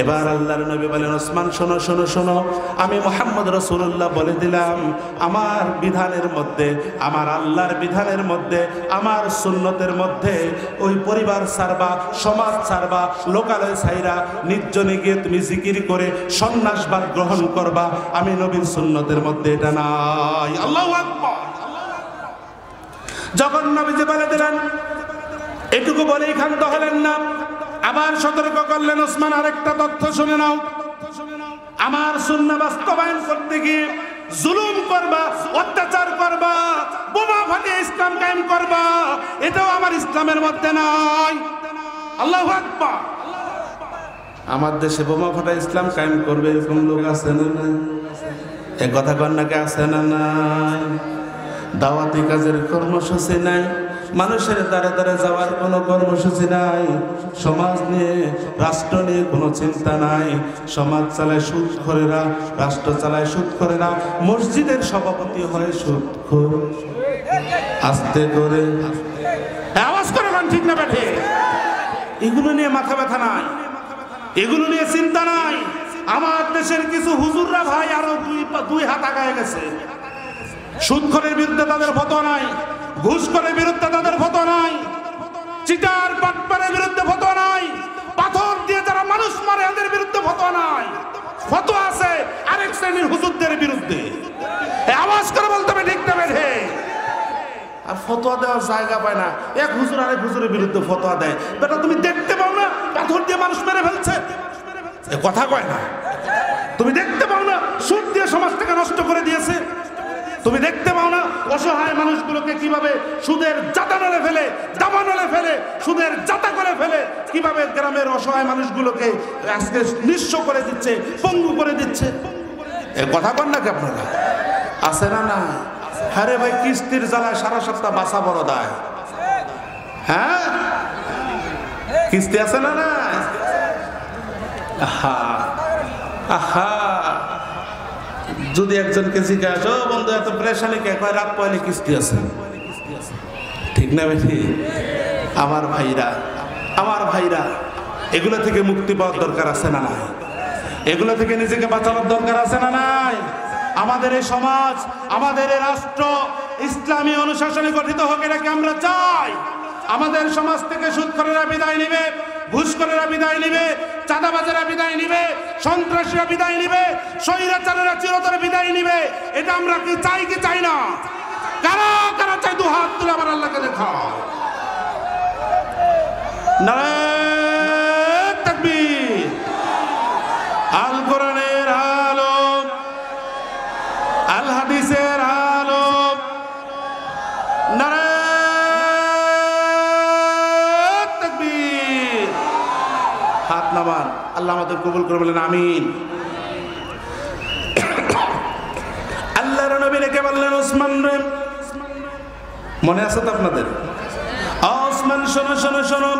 এবার আল্লাহর নবী বলেন, ওসমান, শোনো শোনো শোনো, আমি মুহাম্মদ রাসূলুল্লাহ বলে দিলাম, আমার বিধানের মধ্যে, আমার আল্লাহর বিধানের মধ্যে, আমার সুন্নতের মধ্যে ওই পরিবার ছাড়বা, সমাজ ছাড়বা, লোকালয় ছাইরা নির্জনে গিয়ে তুমি জিকির করে সন্ন্যাসবাদ গ্রহণ করবা, আমি নবীর সুন্নতের মধ্যে এটা নাই। আল্লাহু আকবার। যখন নবীজি বলে দিলেন, এটুকু বলেই ক্ষান্ত হলেন না, আবার সতর্ক করলেন, ওসমান, আরেকটা তথ্য শুনে নাও, আমার সুন্নাহ বাস্তবায়ন করতে গিয়ে জুলুম করবা, অত্যাচার করবা, বোমা ফাটিয়ে ইসলাম কায়েম করবা, এটাও আমার ইসলামের মধ্যে নাই। আল্লাহু আকবার। আমার দেশে বোমা ফাটায় ইসলাম কায়েম করবে এরকম লোক আছে না? এ কথা কন্যাকে আছে না নাই? দাওয়াতি কাজের কর্মসূচি নাই, মানুষের দ্বারে দ্বারে যাওয়ার কোনো কর্মসূচি নাই, সমাজ নিয়ে রাষ্ট্র নিয়ে কোনো চিন্তা নাই। সমাজ চালায় সুদখোরেরা, রাষ্ট্র চালায় সুদখোরেরা, মসজিদের সভাপতি হয় সুদখোর। আস্তে করে আওয়াজ করে গান ঠিক না বেঠে? এগুলো নিয়ে মাথা ব্যথা নাই, এগুলো নিয়ে চিন্তা নাই। আমার দেশের কিছু হুজুররা ভাই আরো দুই হাত আগায় গেছে। সুদখোরের বিরুদ্ধে তাদের ফতোয়া নাই, ঘুষখোরের বিরুদ্ধে তাদের ফতোয়া নাই, চিটার বাটপারের বিরুদ্ধে ফতোয়া নাই, পাথর দিয়ে যারা মানুষ মারে এদের বিরুদ্ধে ফতোয়া নাই। ফতোয়া আছে আরেক শ্রেণীর হুজুরদের বিরুদ্ধে। আওয়াজ করে বলতে হবে ঠিক না বেঠে? আর ফতোয়া দেওয়ার জায়গা পায় না, এক হুজুর আরেক হুজুরের বিরুদ্ধে ফতোয়া দেয়। বেটা তুমি দেখতে পাও না পাথর দিয়ে মানুষ মেরে ফেলছে? এ কথা কয় না। তুমি দেখতে পাও না সুদ দিয়ে সমাজটাকে নষ্ট করে দিয়েছে? তুমি দেখতে পাও না অসহায় মানুষগুলোকে কিভাবে সুদের জাতা নলে ফেলে, দাবা নলে ফেলে, সুদের জাতা করে ফেলে, কিভাবে গ্রামের অসহায় মানুষগুলোকে আজকে নিঃস্ব করে দিচ্ছে, পঙ্গু করে দিচ্ছে? এ কথা কন নাকি আপনারা? আছে না না? আরে ভাই কিস্তির জ্বালায় সারা সপ্তাহ বাসা বড় দায়। হ্যাঁ কিস্তি আছে না না? আহা আহা, যদি একজনকে জিজ্ঞাসা ও বন্ধু এত প্রেশানি কে, কয় রাত পয়লে কিস্তি আছে। ঠিক না বেশি? আমার ভাইরা, আমার ভাইরা, এগুলো থেকে মুক্তি পাওয়ার দরকার আছে না নাই? এগুলো থেকে নিজেকে বাঁচানোর দরকার আছে না নাই? আমাদের এই সমাজ, আমাদের এই রাষ্ট্র ইসলামী অনুশাসনে গঠিত হোক, এটাকে আমরা চাই। আমাদের সমাজ থেকে সুদখোরেরা বিদায় নিবে, ঘুষখোরেরা বিদায় নিবে, চাঁদাবাজেরা বিদায় নিবে, সন্ত্রাসীরা বিদায় নিবে, স্বৈরাচারেরা চিরতরে বিদায় নিবে। এটা আমরা কি চাই কি চাই না? কারা কারা চাই? দু হাত তুলে আমার আল্লাহকে দেখাও। নারায়ে তাকবীর। আল কোরআনের আলো, আল হাদিসের আলো, নারায়ে তাকবীর। হাত নামান, আল্লাহ আমাদের কবুল করে বলেন আমিন। আল্লাহর নবী রেখে বললেন ওসমান রে, মনে আছে তো আপনাদের? ওসমান শোনো শোনো শোনো,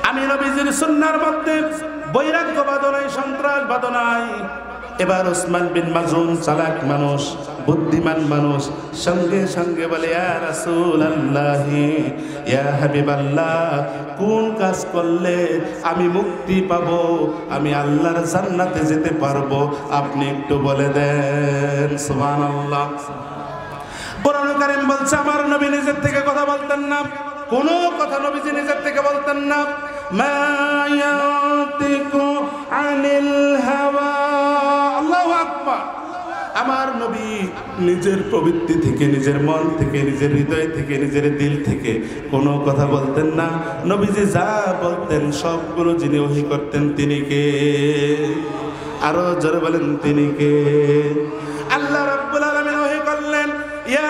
আমি নবীজির সুন্নাহর মধ্যে বৈরাগ্যবাদ নাই, সন্ত্রাসবাদ নাই। এবার ওসমান বিন মাজুন চালাক মানুষ, বুদ্ধিমান মানুষ, সঙ্গে সঙ্গে বলে ইয়া রাসূলুল্লাহ, ইয়া হাবিবাল্লাহ, কোন কাজ করলে আমি মুক্তি পাবো, আমি আল্লাহর জান্নাতে যেতে পারবো, আপনি একটু বলে দেন। সুবহানাল্লাহ। কোরআন কারীম বলছে আমার নবী নিজের থেকে কথা বলতেন না, কোনো কথা নবীজি নিজের থেকে বলতেন না। মা ইয়াতিকু আনিল হাওয়া, আল্লাহু আকবার। আমার নবী নিজের প্রবৃত্তি থেকে, নিজের মন থেকে, নিজের হৃদয় থেকে, নিজের দিল থেকে কোনো কথা বলতেন না। নবীজি যা বলতেন সবগুলো যিনি ওহী করতেন তিনি কে? আরো জোরে বলেন তিনি কে? আল্লাহ রাব্বুল আলামিন ওহী করলেন, ইয়া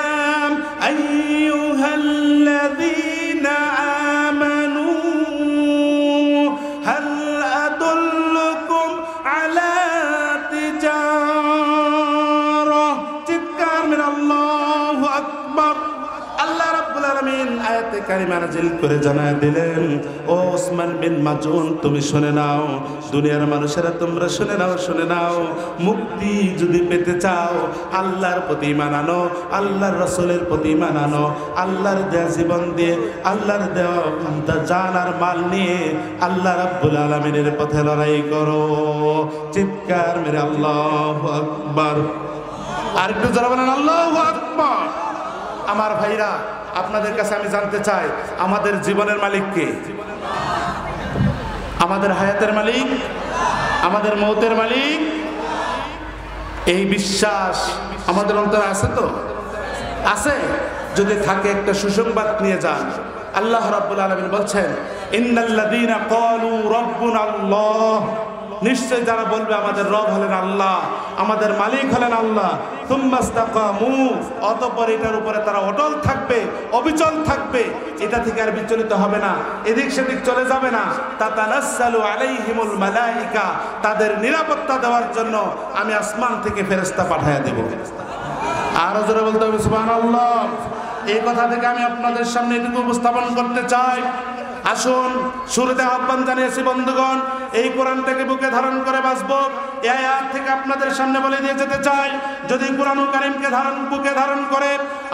আইয়ুহাল্লাযীনা আমানু হাল আদুল্লুকুম আলা তিজারা। চিৎকার মেরে আল্লাহু আকবার। আল্লাহ রাব্বুল আলামিন আয়াতে কারিমা নাযিল করে জানায় দিলেন, ও ওসমান বিন মাজুন তুমি শুনে নাও, দুনিয়ার মানুষেরা তোমরা শুনে নাও, শুনে নাও, মুক্তি যদি পেতে চাও আল্লাহর প্রতি ঈমান আনো, আল্লাহর রাসূলের প্রতি ঈমান আনো, আল্লাহর দেয়া জীবন দিয়ে, আল্লাহর দেওয়া জান আর মাল নিয়ে আল্লাহ রাব্বুল আলামিনের পথে লড়াই করো। চিৎকার মেরে আল্লাহু আকবার। আর একটু জোরে বলেন আল্লাহু আকবার। আমার ভাইরা, আপনাদের কাছে আমি জানতে চাই, আমাদের জীবনের মালিক কে? আমাদের হায়াতের মালিক, আমাদের মৌতের মালিক। এই বিশ্বাস আমাদের অন্তরে আছে তো? আছে? যদি থাকে একটা সুসংবাদ নিয়ে যান। আল্লাহ রাব্বুল আলামিন বলছেন, ইন্নাল্লাযীনা ক্বালু রাব্বুনাল্লাহ, নিশ্চয় যারা বলবে আমাদের রব হলেন আল্লাহ, আমাদের মালিক হলেন আল্লাহ, সুম্মাস্তাকামু, অতঃপর এটার উপরে তারা অটল থাকবে, অবিচল থাকবে, এটা থেকে আর বিচলিত হবে না, এদিক সেদিক চলে যাবে না। তাতানাসসালু আলাইহিমুল মালাইকা, তাদের নিরাপত্তা দেওয়ার জন্য আমি আসমান থেকে ফেরেশতা পাঠিয়ে দেব। আরো জোরে বলতে হবে সুবহানাল্লাহ। এই কথা থেকে আমি আপনাদের সামনে এটুকু উপস্থাপন করতে চাই, আসুন শুরুতে আহ্বান জানিয়েছি বন্ধুগণ, এই কোরআনটাকে বুকে ধারণ করে বাঁচবো। এই আয়াত থেকে আপনাদের সামনে বলে দিয়ে যেতে চাই, যদি কোরআনুল কারীমকে বুকে ধারণ করে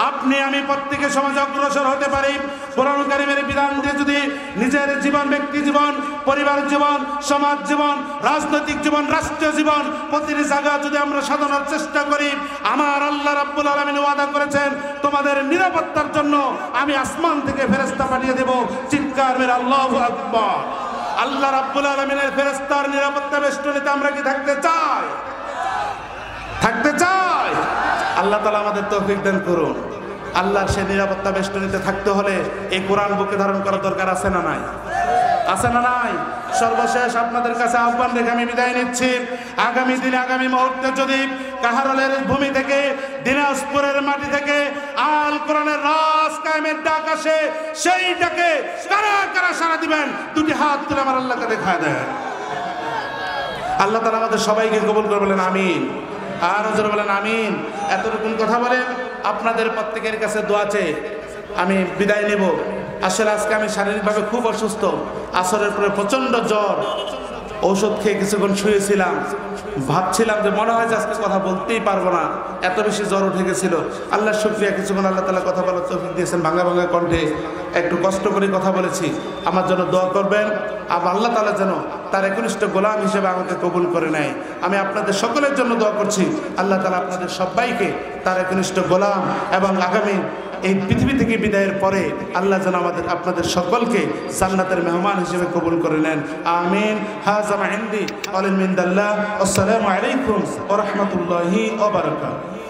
আপনি আমি প্রত্যেকে সমাজে অগ্রসর হতে পারি, কোরআনুল কারীমের বিধান দিয়ে যদি নিজের জীবন, ব্যক্তি জীবন, পরিবার জীবন, সমাজ জীবন, রাজনৈতিক জীবন, রাষ্ট্রীয় জীবন, প্রতিটি জায়গা যদি আমরা সাধনার চেষ্টা করি, আমার আল্লাহ রাব্বুল আলামিন ওয়াদা করেছেন তোমাদের নিরাপত্তার জন্য আমি আসমান থেকে ফেরেশতা পাঠিয়ে দেব। চিৎকার মেরে আল্লাহু আকবার। আল্লাহ রাব্বুল আলামিনের ফেরেশতার নিরাপত্তা বেষ্টনীতে আমরা কি থাকতে চাই? থাকতে চাই। আল্লাহ তাআলা আমাদের তৌফিক দান করুন। আল্লাহর সেই নিরাপত্তা বেষ্টনীতে থাকতে হলে এই কোরআন বুকে ধারণ করার দরকার আছে না নাই? আছে না নাই? সর্বশেষ আপনাদের কাছে আহ্বান রেখে আমি বিদায় নিচ্ছি। আগামী দিনে, আগামী মুহূর্তে যদি কাহারলের ভূমি থেকে, দিনাজপুরের মাটি থেকে আল কোরআনের রাজ কায়েমের ডাক আসে, সেই ডাকে কারা কারা সাড়া দিবেন? দুটি হাত তুলে আমার আল্লাহকে দেখায় দেন। আল্লাহ তাআলা আমাদের সবাইকে কবুল করে বলেন আমিন। আর হুজুর বলেন আমিন। এতটুকু কথা বলেন, আপনাদের প্রত্যেকের কাছে দোয়া চেয়ে আমি বিদায় নেব। আসলে আজকে আমি শারীরিকভাবে খুব অসুস্থ, আসরের পরে প্রচন্ড জ্বর, ঔষধ খেয়ে কিছুক্ষণ শুয়েছিলাম, ভাবছিলাম যে মনে হয় যে আজকে কথা বলতেই পারবো না, এত বেশি জ্বর উঠে গেছিল। আল্লাহর শুকরিয়া, কিছুক্ষণ আল্লাহ তাআলা কথা বলার তৌফিক দিয়েছেন, ভাঙা ভাঙা কণ্ঠে একটু কষ্ট করে কথা বলেছি। আমার জন্য দোয়া করবেন, আর আল্লাহ তাআলা যেন তার একনিষ্ঠ গোলাম হিসেবে আমাকে কবুল করে নেয়। আমি আপনাদের সকলের জন্য দোয়া করছি, আল্লাহ তাআলা আপনাদের সবাইকে তার একনিষ্ঠ গোলাম এবং আগামী এই পৃথিবী থেকে বিদায়ের পরে আল্লাহ যেন আপনাদের সকলকে জান্নাতের মেহমান হিসেবে কবুল করে নেন। আমিন। হাযা মা ইনদি ওয়া লিল মিনদাল্লাহ। আসসালামু আলাইকুম ওয়া রাহমাতুল্লাহি ওয়া বারাকাতুহু।